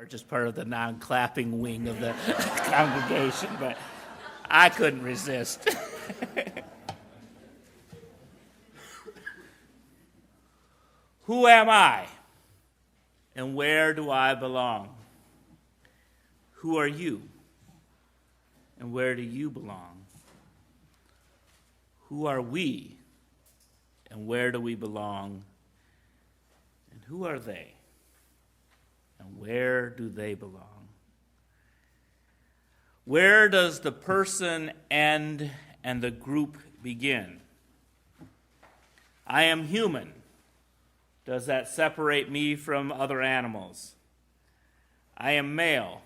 Just part of the non-clapping wing of the congregation, but I couldn't resist. Who am I, and where do I belong? Who are you, and where do you belong? Who are we, and where do we belong? And who are they? And where do they belong? Where does the person end and the group begin? I am human. Does that separate me from other animals? I am male.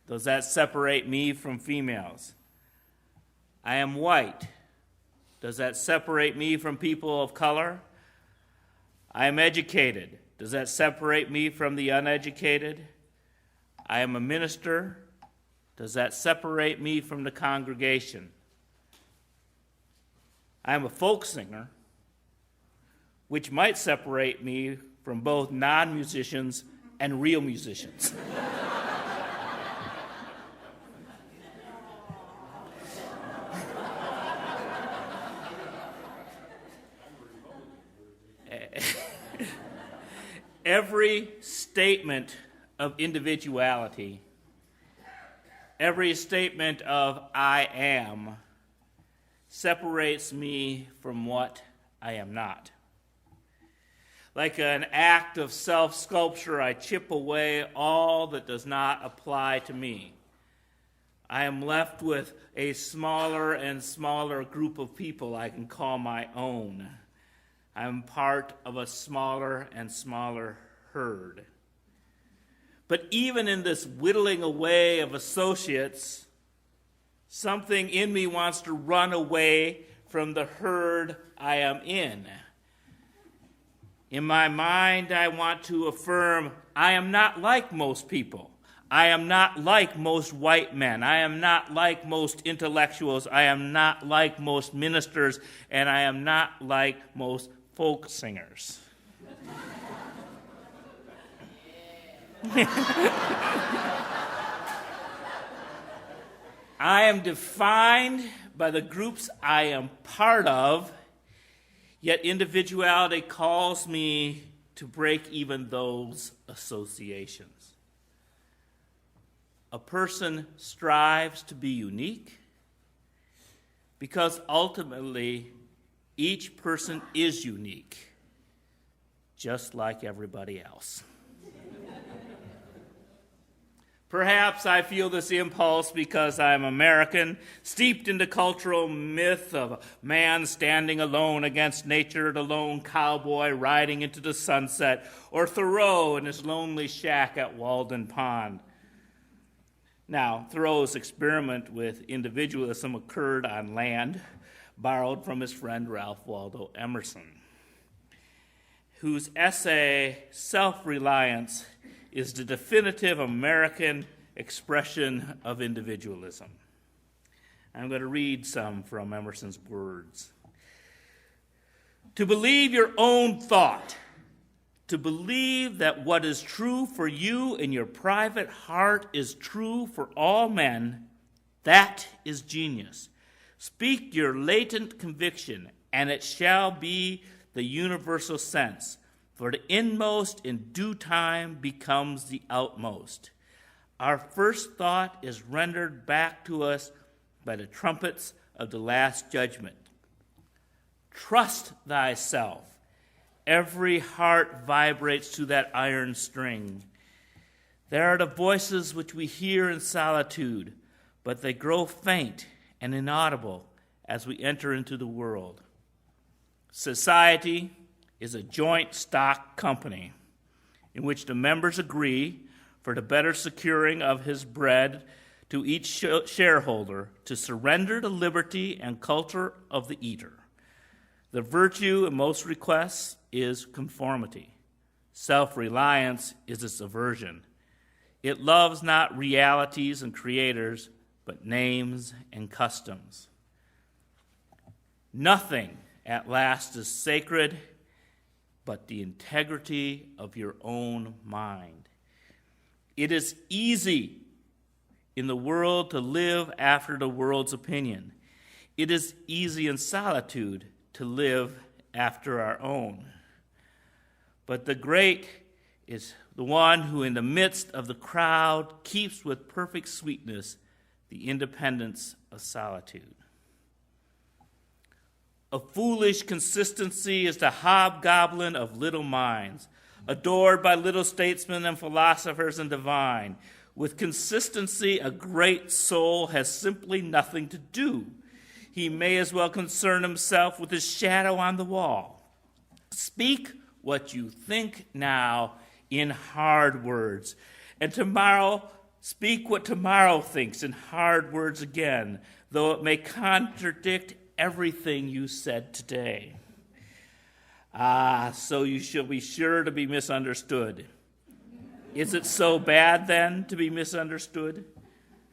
Does that separate me from females? I am white. Does that separate me from people of color? I am educated. Does that separate me from the uneducated? I am a minister. Does that separate me from the congregation? I am a folk singer, which might separate me from both non-musicians and real musicians. Every statement of individuality, every statement of I am, separates me from what I am not. Like an act of self-sculpture, I chip away all that does not apply to me. I am left with a smaller and smaller group of people I can call my own. I'm part of a smaller and smaller herd. But even in this whittling away of associates, something in me wants to run away from the herd I am in. In my mind, I want to affirm, I am not like most people. I am not like most white men. I am not like most intellectuals. I am not like most ministers. And I am not like most folk singers. I am defined by the groups I am part of, yet individuality calls me to break even those associations. A person strives to be unique because ultimately each person is unique, just like everybody else. Perhaps I feel this impulse because I'm American, steeped in the cultural myth of a man standing alone against nature, the lone cowboy riding into the sunset, or Thoreau in his lonely shack at Walden Pond. Now, Thoreau's experiment with individualism occurred on land borrowed from his friend Ralph Waldo Emerson, whose essay, Self-Reliance, is the definitive American expression of individualism. I'm going to read some from Emerson's words. To believe your own thought, to believe that what is true for you in your private heart is true for all men, that is genius. Speak your latent conviction, and it shall be the universal sense. For the inmost in due time becomes the outmost. Our first thought is rendered back to us by the trumpets of the last judgment. Trust thyself. Every heart vibrates to that iron string. There are the voices which we hear in solitude, but they grow faint and inaudible as we enter into the world. Society is a joint stock company in which the members agree for the better securing of his bread to each shareholder to surrender the liberty and culture of the eater. The virtue in most requests is conformity. Self-reliance is its aversion. It loves not realities and creators, but names and customs. Nothing at last is sacred but the integrity of your own mind. It is easy in the world to live after the world's opinion. It is easy in solitude to live after our own. But the great is the one who in the midst of the crowd keeps with perfect sweetness the independence of solitude. A foolish consistency is the hobgoblin of little minds, adored by little statesmen and philosophers and divine. With consistency, a great soul has simply nothing to do. He may as well concern himself with his shadow on the wall. Speak what you think now in hard words, and tomorrow speak what tomorrow thinks in hard words again, though it may contradict everything you said today. So you shall be sure to be misunderstood. Is it so bad, then, to be misunderstood?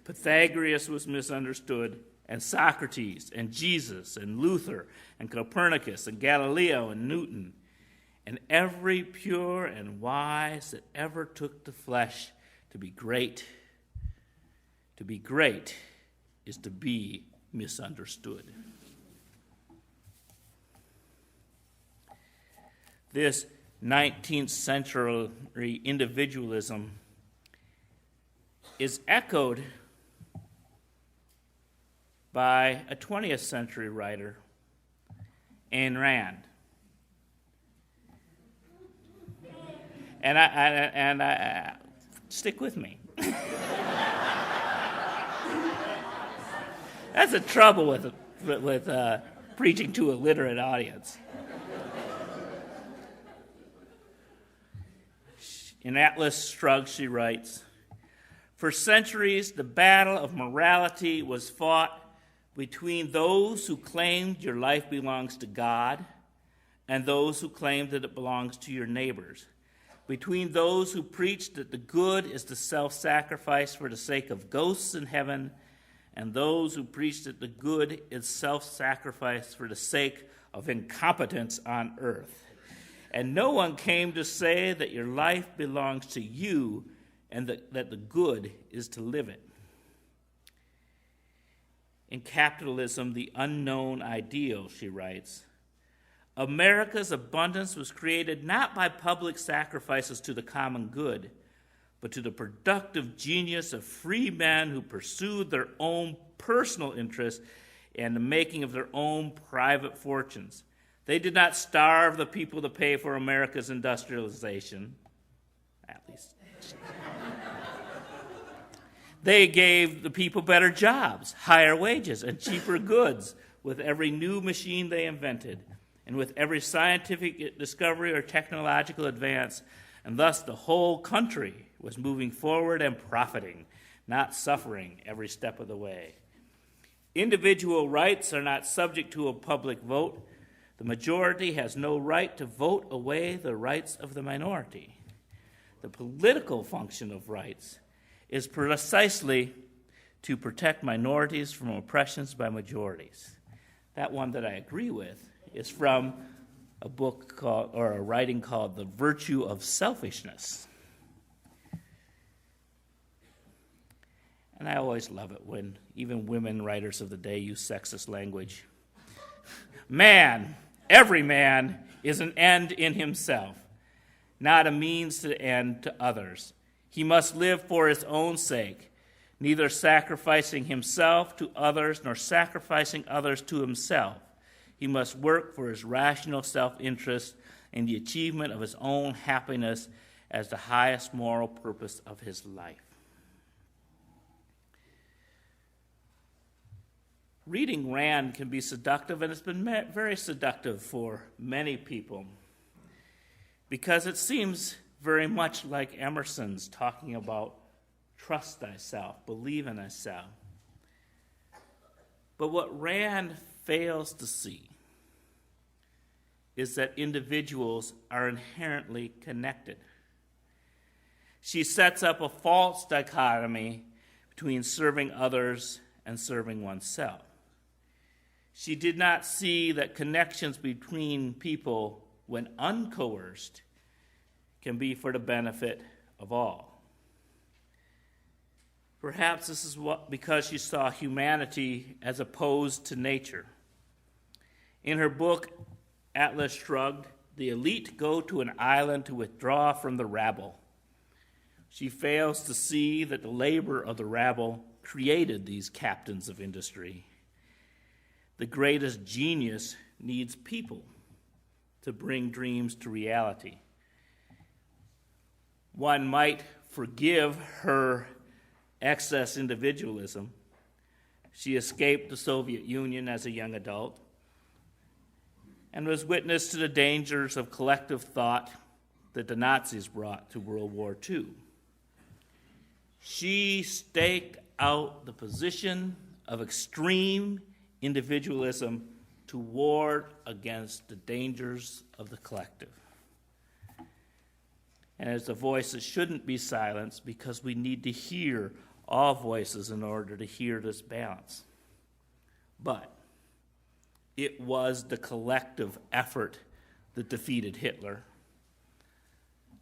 Pythagoras was misunderstood, and Socrates, and Jesus, and Luther, and Copernicus, and Galileo, and Newton, and every pure and wise that ever took the flesh to be great. To be great is to be misunderstood. This 19th century individualism is echoed by a 20th century writer, Ayn Rand. And I stick with me. That's the trouble with preaching to a literate audience. In Atlas Shrugged, she writes, "For centuries, the battle of morality was fought between those who claimed your life belongs to God and those who claimed that it belongs to your neighbors, between those who preached that the good is the self-sacrifice for the sake of ghosts in heaven and those who preached that the good is self-sacrifice for the sake of incompetence on earth. And no one came to say that your life belongs to you and that the good is to live it." In Capitalism, the Unknown Ideal, she writes, "America's abundance was created not by public sacrifices to the common good, but to the productive genius of free men who pursued their own personal interests and the making of their own private fortunes. They did not starve the people to pay for America's industrialization, at least. They gave the people better jobs, higher wages, and cheaper goods with every new machine they invented, and with every scientific discovery or technological advance, and thus the whole country was moving forward and profiting, not suffering every step of the way. Individual rights are not subject to a public vote. The majority has no right to vote away the rights of the minority. The political function of rights is precisely to protect minorities from oppressions by majorities." That one that I agree with is from a book called, or a writing called The Virtue of Selfishness. And I always love it when even women writers of the day use sexist language. "Man, every man, is an end in himself, not a means to end to others. He must live for his own sake, neither sacrificing himself to others nor sacrificing others to himself. He must work for his rational self-interest and the achievement of his own happiness as the highest moral purpose of his life." Reading Rand can be seductive, and it's been very seductive for many people because it seems very much like Emerson's talking about trust thyself, believe in thyself. But what Rand fails to see is that individuals are inherently connected. She sets up a false dichotomy between serving others and serving oneself. She did not see that connections between people, when uncoerced, can be for the benefit of all. Perhaps this is because she saw humanity as opposed to nature. In her book, Atlas Shrugged, the elite go to an island to withdraw from the rabble. She fails to see that the labor of the rabble created these captains of industry. The greatest genius needs people to bring dreams to reality. One might forgive her excess individualism. She escaped the Soviet Union as a young adult and was witness to the dangers of collective thought that the Nazis brought to World War II. She staked out the position of extreme individualism to ward against the dangers of the collective. And it's a voice that shouldn't be silenced because we need to hear all voices in order to hear this balance. But it was the collective effort that defeated Hitler.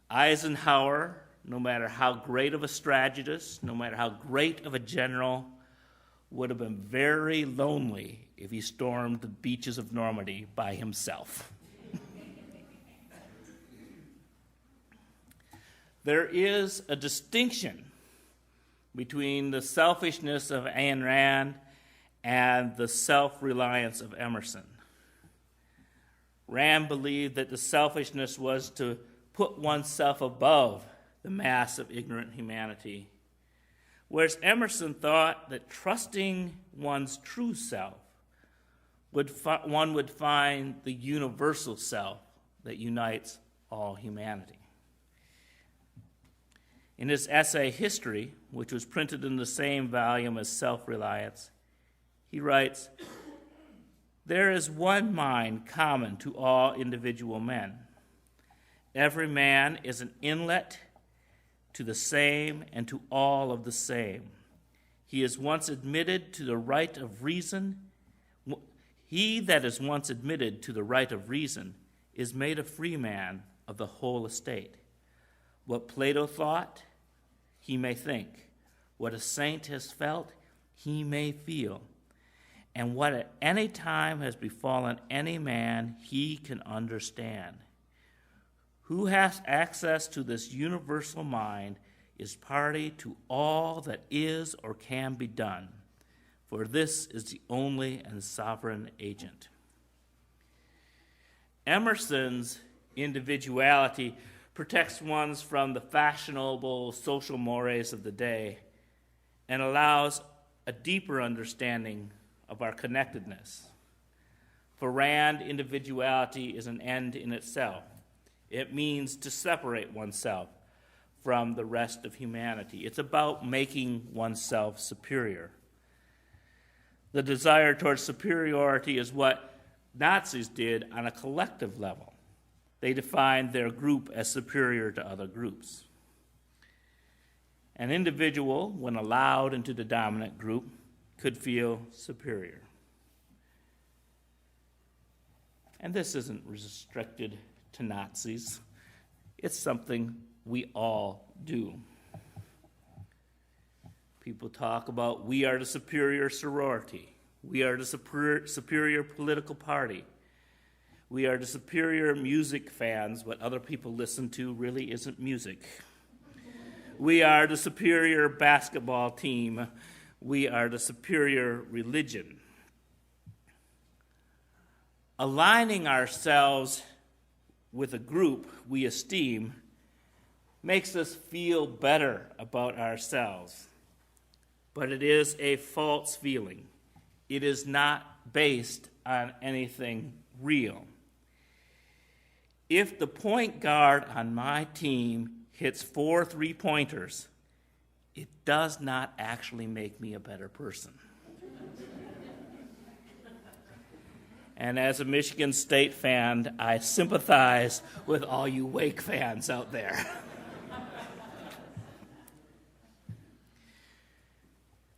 Eisenhower, no matter how great of a strategist, no matter how great of a general, would have been very lonely if he stormed the beaches of Normandy by himself. There is a distinction between the selfishness of Ayn Rand and the self-reliance of Emerson. Rand believed that the selfishness was to put oneself above the mass of ignorant humanity, whereas Emerson thought that trusting one's true self, one would find the universal self that unites all humanity. In his essay, History, which was printed in the same volume as Self-Reliance, he writes, "There is one mind common to all individual men. Every man is an inlet to the same and to all of the same. He is once admitted to the right of reason. He that is once admitted to the right of reason is made a free man of the whole estate. What Plato thought, he may think. What a saint has felt, he may feel. And what at any time has befallen any man, he can understand. Who has access to this universal mind is party to all that is or can be done, for this is the only and sovereign agent." Emerson's individuality protects one from the fashionable social mores of the day and allows a deeper understanding of our connectedness. For Rand, individuality is an end in itself. It means to separate oneself from the rest of humanity. It's about making oneself superior. The desire towards superiority is what Nazis did on a collective level. They defined their group as superior to other groups. An individual, when allowed into the dominant group, could feel superior. And this isn't restricted to Nazis. It's something we all do. People talk about we are the superior sorority. We are the superior political party. We are the superior music fans. What other people listen to really isn't music. We are the superior basketball team. We are the superior religion. Aligning ourselves with a group we esteem makes us feel better about ourselves. But it is a false feeling. It is not based on anything real. If the point guard on my team hits 4 3-pointers, it does not actually make me a better person. And as a Michigan State fan, I sympathize with all you Wake fans out there.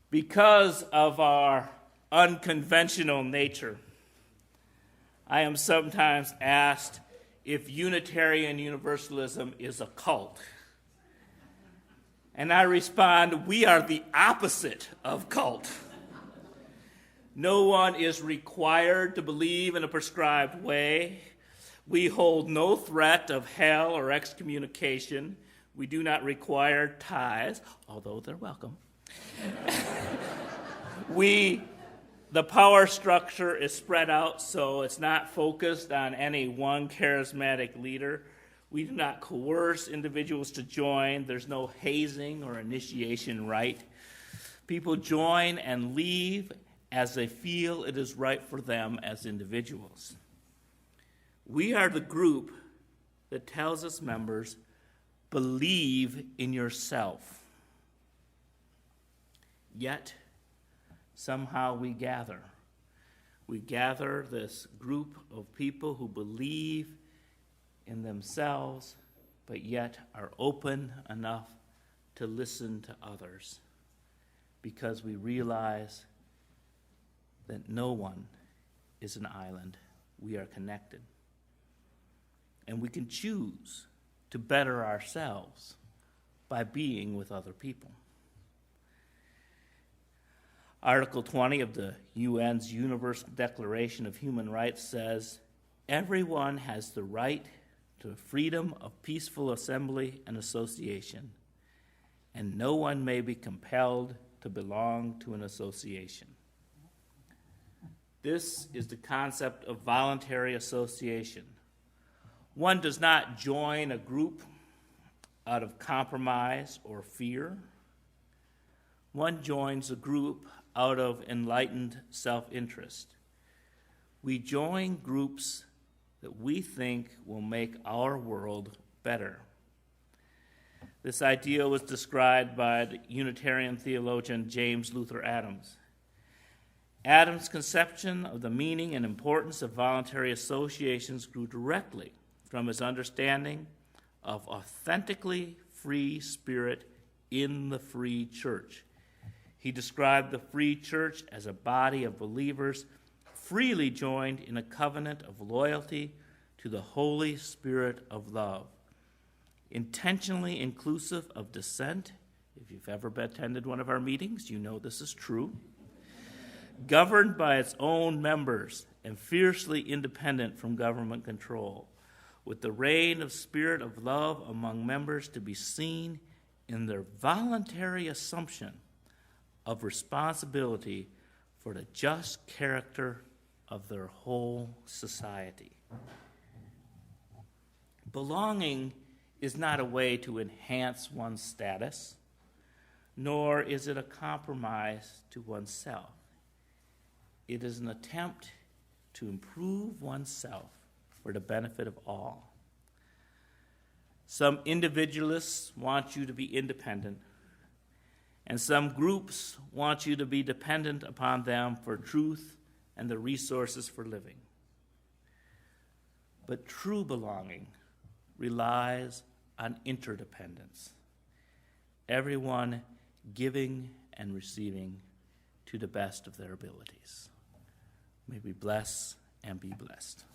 Because of our unconventional nature, I am sometimes asked if Unitarian Universalism is a cult. And I respond, we are the opposite of cult. No one is required to believe in a prescribed way. We hold no threat of hell or excommunication. We do not require tithes, although they're welcome. The power structure is spread out, so it's not focused on any one charismatic leader. We do not coerce individuals to join. There's no hazing or initiation rite. People join and leave as they feel it is right for them as individuals. We are the group that tells its members, believe in yourself. Yet, somehow we gather. We gather this group of people who believe in themselves, but yet are open enough to listen to others, because we realize that no one is an island. We are connected. And we can choose to better ourselves by being with other people. Article 20 of the UN's Universal Declaration of Human Rights says, everyone has the right to freedom of peaceful assembly and association, and no one may be compelled to belong to an association. This is the concept of voluntary association. One does not join a group out of compromise or fear. One joins a group out of enlightened self-interest. We join groups that we think will make our world better. This idea was described by the Unitarian theologian James Luther Adams. Adams' conception of the meaning and importance of voluntary associations grew directly from his understanding of authentically free spirit in the free church. He described the free church as a body of believers freely joined in a covenant of loyalty to the Holy Spirit of love, intentionally inclusive of dissent. If you've ever attended one of our meetings, you know this is true. Governed by its own members and fiercely independent from government control, with the reign of spirit of love among members to be seen in their voluntary assumption of responsibility for the just character of their whole society. Belonging is not a way to enhance one's status, nor is it a compromise to oneself. It is an attempt to improve oneself for the benefit of all. Some individualists want you to be independent, and some groups want you to be dependent upon them for truth and the resources for living. But true belonging relies on interdependence, everyone giving and receiving to the best of their abilities. May we bless and be blessed.